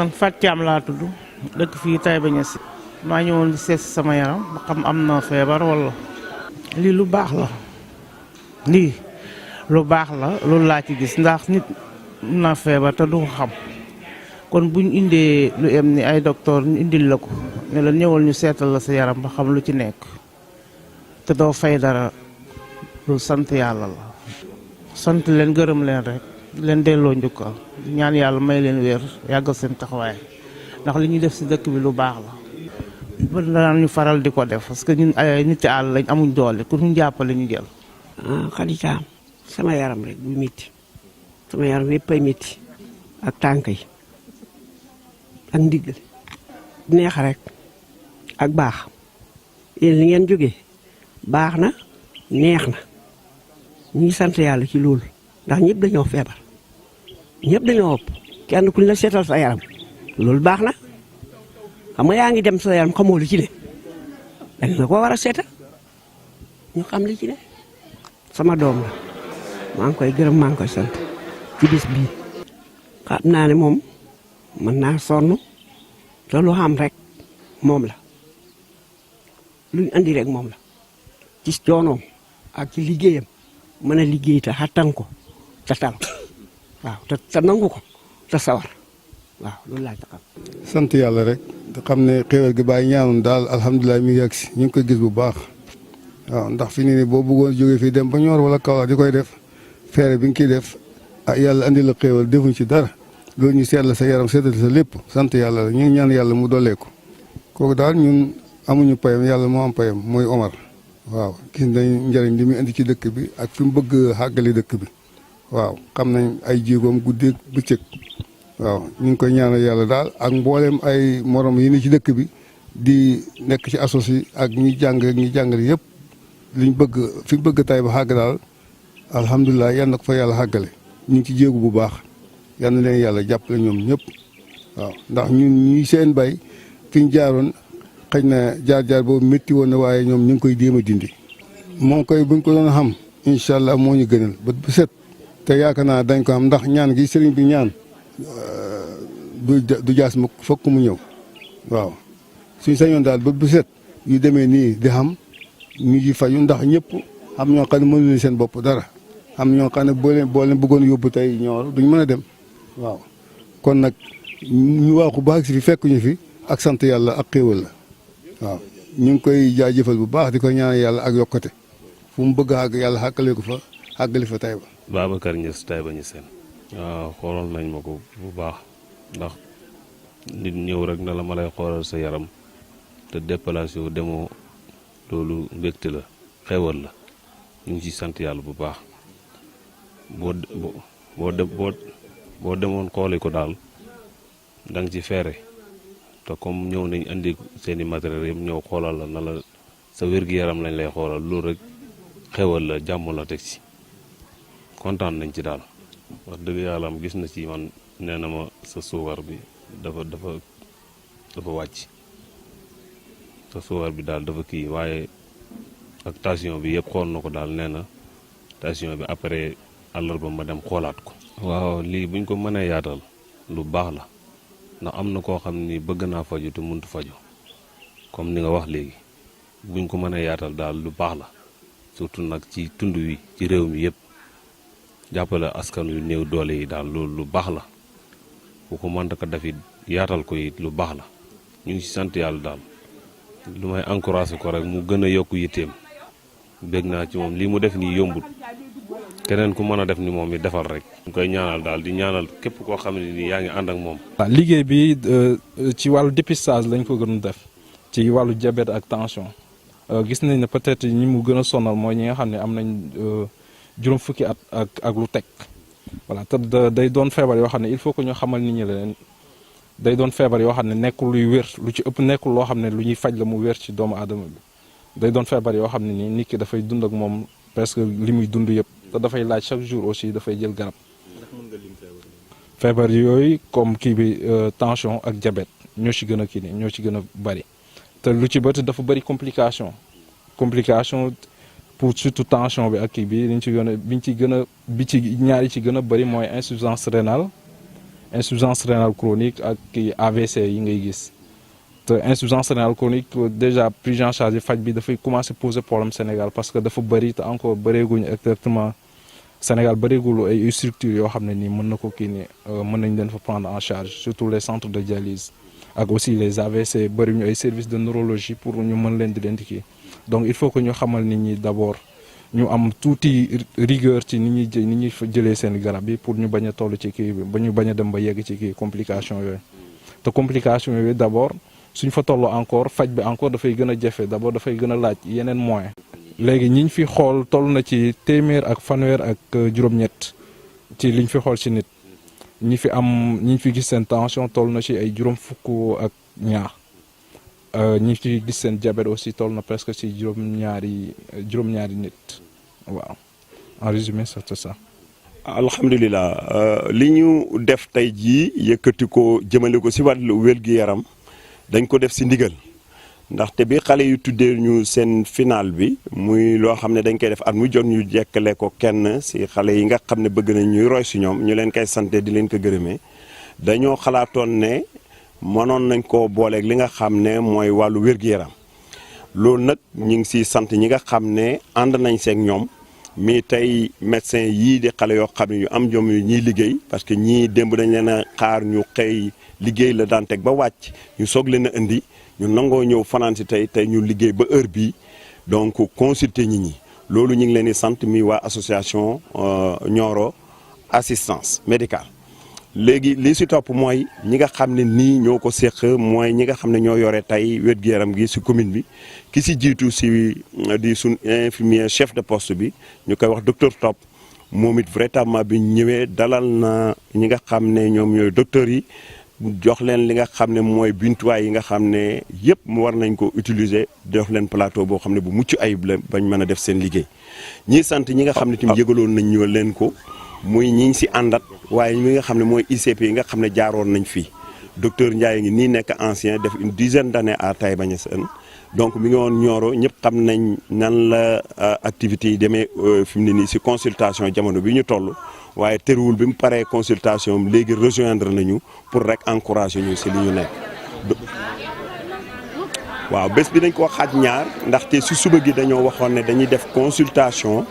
man Fatou Thiam laa tudd dëkk fii Taïba Niassène maa ñëwoon di seet sama yaram ba xam am na feebar wala. lii lu baax la lii lu baax la loolu laa ci gis ndax nit na feebar te du ko xam kon buñ indee lu em ni ay docteur ñu indil la ko ne la ñëwal ñu seetal la sa yaram ba xam lu ci nekk te doo fay dara lu sant yàlla la. sant leen gërëm leen rek leen delloo njukkal ñaan yàlla may leen wér yàggal seen taxawaay ndax li ñuy def si dëkk bi lu baax la. ba daan ñu faral di ko def parce que ñun ay nit àll lañ amuñ doole ku ñu jàppale ñu jël. Khadija sama yaram rek bu métti sama yaram yëpp ay métti ak tànk yi ak ndiggal neex rek ak baax yéen li ngeen jógee baax na neex na ñuy sant yàlla ci loolu ndax ñëpp dañoo feebar ñëpp dañoo ëpp kenn ku ñu la seetal sa yaram loolu baax na xam nga yaa ngi dem sa yaram xamoo lu ci ne dañ la ko war a seetal ñu xam li ci ne sama doom la maa ngi koy gërëm maa ngi koy sant ci bis bii xam naa ne moom mën naa sonn te lu xam rek moom la luñ andi rek moom la ci coonoom ak ci liggéeyam mën a liggéey te xattan ko te tal waaw te nangu ko te sawar waaw loolu laa ci xam. sant yàlla rek xam ne xéwal gi bàyyi ñaanoon daal alhamdulilah mi ngi yegg si ñu ngi koy gis bu baax waaw ndax fi nii boo bëggoon jógee fii dem ba Nioro wala Kaolack di koy def feere bi nga ciy def ah yàlla andi la xéwal defuñ ci dara loolu ñu seet la sa yaram seetal sa lépp sant yàlla la ñu ngi ñaan yàlla mu dolleeku kooku daal ñun amuñu payam yàlla moo am payam mooy Omar waaw gis nañ njëriñ li muy indi ci dëkk bi ak fi mu bëgg xàggali dëkk bi waaw xam nañ ay jéegoom guddeeg bëccëg waaw ñu ngi koy ñaanal yàlla daal ak mboolem ay morom yi ni ci dëkk bi di nekk ci associé ak ñi jàng ak ñi jàngale yëpp liñ bëgg fi bëgg tay ba xàgg daal alhamdulilah yal na ko fa yàlla xàggale ñu ngi ci jéegu bu baax yal na leen yàlla jàppale ñoom ñëpp waaw ndax ñun ñuy seen bay fi ñu jaaroon xëy na jaar-jaar boobu métti woon na waaye ñoom ñu ngi koy jéem a dindi moom koy buñ ko doon xam incha allah moo ñu gënal bët bu set te yaakaar naa dañ ko am ndax ñaan gi sëriñ bi ñaan du jaas mu fokk mu ñëw waaw suñ sañoon daal bët bu set yu demee nii di xam ñu ji faju ndax ñëpp am ñoo xam ne mënuñu seen bopp dara am ñoo xam ne boo leen bëggoon yóbbu tey Nioro duñ mën a dem waaw kon nag ñu waaxu baax si fi fekk ñu fi ak sant yàlla ak xéewal la waaw ñu ngi koy jaajëfal bu baax di ko ñaan yàlla ak yokkate fu mu bëgg a àgg yàlla xàggale ko fa xàggali fa Taïba. Babacar Niass Taïba Niassène. waaw xoolal nañ ma ko bu baax ndax nit ñëw rek na la ma lay xoolal sa yaram te déplacé wu demoo loolu mbégte la xewal la ñu ngi ci sant yàlla bu baax boo demoon xooli ko daal da nga ci feere te comme ñëw nañ indi seeni matériel yëpp ñëw xoolal la na la sa wér-gi-yaram lañ lay xoolal loolu rek xewal la jàmm la teg ci kontaan nañ ci daal wax dëgg yàlla am gis na ci man nee na ma sa suukar bi dafa wàcc sa suukar bi daal dafa kii waaye ak tension bi yëpp xool na ko daal nee na tension bi après àllarba ma dem xoolaat ko. waaw lii buñ ko mënee yaatal lu baax la ndax am na koo xam ni bëgg naa faju te mënut faju comme ni nga wax léegi buñ ko mënee yaatal daal lu baax la surtout nag ci tund wi ci réew mi yëpp. jàppale askan yu néew doole yi daal loolu lu baax la bu ko mënta ko def it yaatal ko it lu baax la ñu ngi ci sant yàlla daal lu may encouragé ko rek mu gën a yokk yitteem bég naa ci moom lii mu def nii yombut keneen ku mën a def ni moom it defal rek. ñu koy ñaanal daal di ñaanal képp koo xam ne nii yaa ngi ànd ak moom. waaw liggéey bi ci wàllu dépistage lañ ko gën a def ci wàllu diabète ak tension gis nañ ne peut-être ñi mu gën a sonal mooy ñi nga xam ne am nañ. juróom fukki at ak lu teg voilà te day doon feebar yoo xam ne il faut que ñu xamal nit ñi leen day doon feebar yoo xam ne nekkul luy wér lu ci ëpp nekkul loo xam ne lu ñuy faj la mu wér ci doomu aadama bi day doon feebar yoo xam ne nii nit ki dafay dund ak moom presque li muy dund yëpp te dafay laaj chaque jour aussi dafay jël garab. feebar yooyu comme kii bi tension ak diabète ñoo ci gën a kii nii ñoo ci gën a bari te lu ci bëri dafa bari complication pour surtout tension bi ak kii bi liñ ci gën a bi ci ñaari ci gën a bëri mooy insuffisance rénale insuffisance rénale chronique ak kii AVC yi ngay gis te insuffisance rénale chronique déjà prise en charge faj bi dafay commencer poser problème Sénégal parce que dafa bëri te encore bëreeguñu exactement Sénégal bëreegul ay structures yoo xam ne nii mën na ko kii ni mën nañ leen fa prendre en charge surtout les centres de dialyse ak aussi les AVC bëri ñu ay services de neurologie pour ñu mën leen di leen di kii donc il faut que ñu xamal nit ñi d'abord ñu am tuuti rigueur ci ni ñuy jëlee seen garab yi pour ñu bañ a toll ci kii bi ba ñu bañ a dem ba yegg ci kii complication yooyu te complication yooyu d'abord suñ fa toll encore faj bi encore dafay gën a jafe d'abord dafay gën a laaj yeneen moyens. léegi ñiñ fi xool toll na ci téeméer ak fanweer ak juróom-ñett ci liñ fi xool ci nit ñi fi gis seen tension toll na ci ay juróom fukk ak ñaar ñi fi gis seen diabète aussi toll na presque ci juróom-ñaari nit waaw en résumé c'est ça. alhamdulilah li ñu def tey jii yëkkati ko jëmale ko si wàllu wér-gu-yaram dañ ko def si ndigal ndaxte bi xale yu tuddee ñu seen final bi muy loo xam ne dañ koy def at mu jot ñu jekkale ko kenn si xale yi nga xam ne bëgg nañ ñuy roy si ñoom ñu leen koy sante di leen ko gërëmee dañoo xalaatoon ne mënoon nañ koo booleeg li nga xam ne mooy wàllu wér-gu-yaram loolu nag ñu ngi siy sant ñi nga xam ne ànd nañ seeg ñoom mais tey médecin yii di xale yoo xam ne ñu am jom yu ñuy liggéey parce que ñii démb dañ leen a xaar ñu xëy liggéey la daan teg ba wàcc ñu soog leen a indi ñu nangoo ñëw fanaan si tey ñu liggéey ba heure bii donc consulter nit ñi loolu ñu ngi leen di sant mi waa association Nioro assistance médicale. léegi li si topp mooy ñi nga xam ne nii ñoo ko séq mooy ñi nga xam ne ñoo yore tey wér-gu-yaram gi si commune bi ki si jiitu si di suñ infirmier chef de poste bi ñu koy wax docteur Top moom it véritablement bi ñëwee dalal na ñi nga xam ne ñoom ñooy docteurs yi jox leen li nga xam ne mooy bintuwaay yi nga xam ne yëpp mu war nañ ko utiliser jox leen plateau boo xam ne bu mucc ayib la bañ mën a def seen liggéey ñii sant ñi nga xam ne tamit yëgaloon nañ ñëw leen ko muy ñi si àndat waaye ñi nga xam ne mooy ICP yi nga xam ne jaaroon nañ fii docteur Ndiaye ngi nii nekk ancien def une dizaine d'années à Taïba Niassène donc mi ngi woon Nioro ñëpp xam nañ nan la activités yi demee fi mu ne nii si consultation jamono bi ñu toll waaye terewul bi mu paree consultation léegi rejoindre nañu pour rek encourager ñu si li ñu nekk. waaw bés bi dañ ko xaaj ñaar ndaxte si suba gi dañoo waxoon ne dañuy def consultation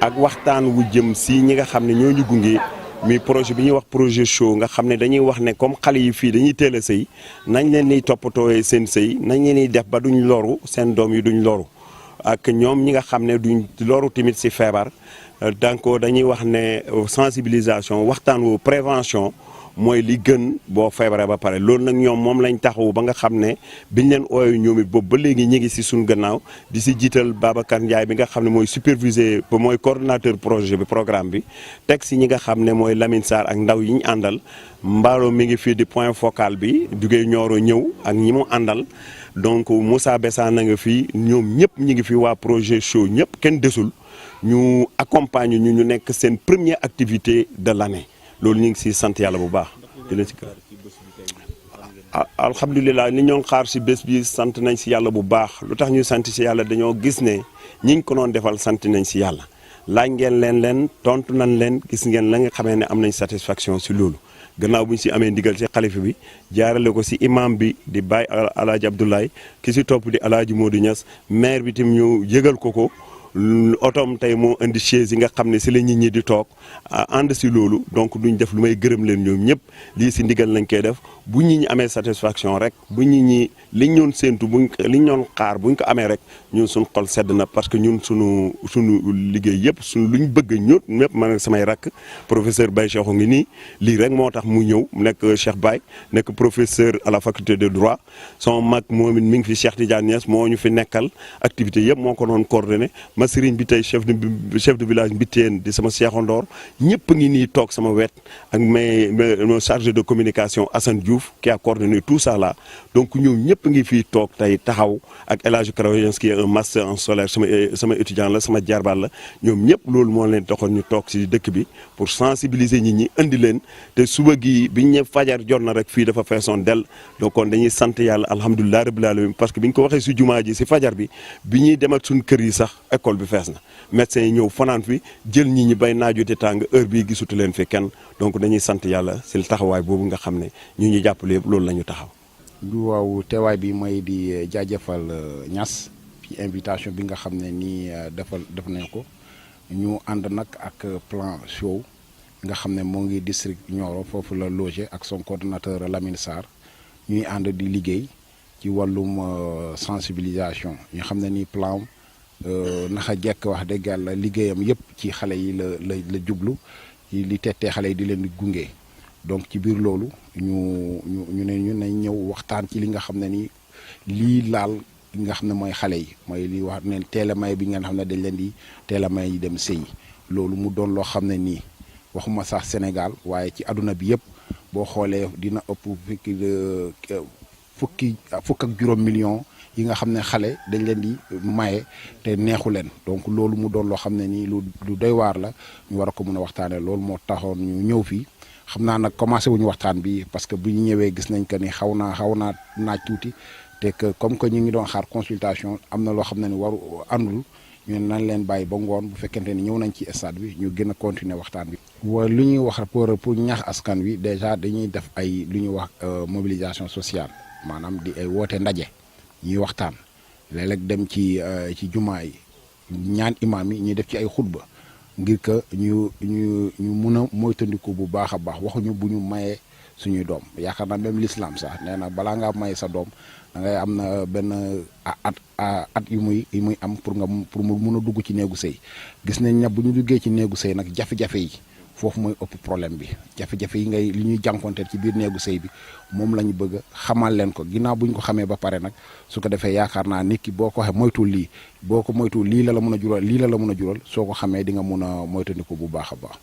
ak waxtaan wu jëm si ñi nga xam ne ñoo ñu gunge muy projet bi ñuy wax projet show nga xam ne dañuy wax ne comme xale yi fii dañuy teel a sëy nañ leen di toppatooyee seen sëy nañ leen di def ba duñ loru seen doom yi duñ loru ak ñoom ñi nga xam ne duñ loru tamit si feebar donc dañuy wax ne sensibilisation waxtaan wu prévention mooy li gën boo feebaree ba pare loolu nag ñoom moom lañ taxawu ba nga xam ne biñ leen ooyee ñoom it boobu ba léegi ñu ngi si suñ gannaaw di si jiital Babacar Ndiaye bi nga xam ne mooy superviseur mooy coordonnateur projet bi programme bi teg si ñi nga xam ne mooy Lamine Sarr ak ndaw yi ñu àndal Mbaalo mi ngi fii di point focal bi jugee Nioro ñëw ak ñi mu àndal donc Moussa Bessane na nga fii ñoom ñëpp ñi ngi fi waa projet show ñëpp kenn desul ñu accompagne ñu nekk seen première activité de l'année loolu ñu ngi si sant yàlla bu baax di leen si alhamdulilah ni ñoo xaar si bés bi sant nañ si yàlla bu baax lu tax ñu sant si yàlla dañoo gis ne ñi ngi ko doon defal sant nañ si yàlla laaj ngeen leen tontu nañ leen gis ngeen la nga xamee ne am nañ satisfaction si loolu gannaaw bu ñu si amee ndigal si xalifa bi jaarale ko si imam bi di Baye Alaaji Abdoulaye ki si topp di Alaaji Modou Niass maire bi tam ñu yëgal ko otoom tey moo indi chaise yi nga xam ne si la nit ñi di toog ànd si loolu donc duñ def lu may gërëm leen ñoom ñëpp lii si ndigal lañ koy def bu nit ñi amee satisfaction rek bu nit ñi liñ ñoon séentu liñ ñoon xaar buñ ko amee rek ñun suñ xol sedd na parce que ñun suñu liggéey yëpp luñ bëgg ñëpp ñëpp man samay rakk professeur Baye Cheikh ngi nii lii rek moo tax mu ñëw nekk Cheikh Baye nekk professeur à la faculté de droit son mag moom it mi ngi fi Cheikh Tidiane Niass moo ñu fi nekkal activité yëpp moo ko doon coordonné ma sëriñ bi tey chef de village Mbitteen di sama seexandoor ñëpp ngi nii toog sama wet ak mes chargé de communication Assane Diouf Diouf qui a coordonné tout ça là donc ñoom ñëpp ngi fii toog tey taxaw ak El Hadj Karawians qui est un master en solaire sama étudiant la sama jarbaat la ñoom ñëpp loolu moo leen taxoon ñu toog si dëkk bi pour sensibiliser nit ñi indi leen te suba gi biñ ñëw fajar jot na rek fii dafa feesoon del donc kon dañuy sant yàlla alhamdulilah rabbil alamin parce que biñ ko waxee si jumaa ji si fajar bi ñuy demat suñ kër yi sax école bi fees na médecins yi ñëw fanaan fi jël nit ñi bay naajute tàng heure bii gisutu leen fi kenn donc dañuy sant yàlla si taxawaay boobu nga xam ne ñu jàppale yëpp loolu la ñu taxaw. waaw teewaay bi mooy di jaajëfal Niass ci invitation bi nga xam ne nii def nañ ko ñu ànd nag ak plan show nga xam ne moo ngi district Nioro foofu la logé ak son coordonnateur Lamine Sarr ñuy ànd di liggéey ci wàllum sensibilisation ñu xam ne nii plan naxa jekk wax dëgg yàlla liggéeyam yëpp ci xale yi la jublu ci li tettee xale yi di leen di gunge donc ci biir loolu ñu nañ ñëw waxtaan ci li nga xam ne ni lii laal li nga xam ne mooy xale yi mooy li wax ne teel a may bi nga xam ne dañ leen di teel a may yi dem sëy loolu mu doon loo xam ne nii waxuma sax Sénégal waaye ci àdduna bi yëpp boo xoolee dina ëpp fukk ak juróom million yi nga xam ne xale dañ leen di maye te neexu leen donc loolu mu doon loo xam ne nii lu doy waar la ñu war a ko mën a waxtaanee loolu moo taxoon ñu ñëw fii xam naa nag commencé wuñu waxtaan bi parce que bu ñu ñëwee gis nañ que ni xaw naa naaj tuuti te que comme que ñu ngi doon xaar consultation am na loo xam ne ni waru àndul ñu nañ leen bàyyi ba ngoon bu fekkente ni ñëw nañ ci stade bi ñu gën a continuer waxtaan bi. wa lu ñuy wax pour ñaax askan wi déjà dañuy def ay lu ñuy wax mobilisation sociale maanaam di ay woote ndaje ñuy waxtaan léeg-léeg dem ci jumaa yi ñaan imaam yi ñuy def ci ay xutba ngir que ñu mun a moytandiku bu baax a baax waxuñu bu ñu mayee suñuy doom yaakaar naa même l'islam sax nee na balaa ngaa maye sa doom da ngay am na benn at yu muy am pour mu mun a dugg ci néegu sëy gis nañ ne bu ñu duggee ci néegu sëy nag jafe-jafe yi foofu mooy ëpp problème bi jafe-jafe yi li ñuy jànkonteel ci biir néegu sëy bi moom la ñu bëgg xamal leen ko ginnaaw bu ñu ko xamee ba pare nag su ko defee yaakaar naa nit ki boo ko waxee moytul lii boo ko moytul lii la la mën a jural soo ko xamee di nga mun a moytandiku bu baax a baax.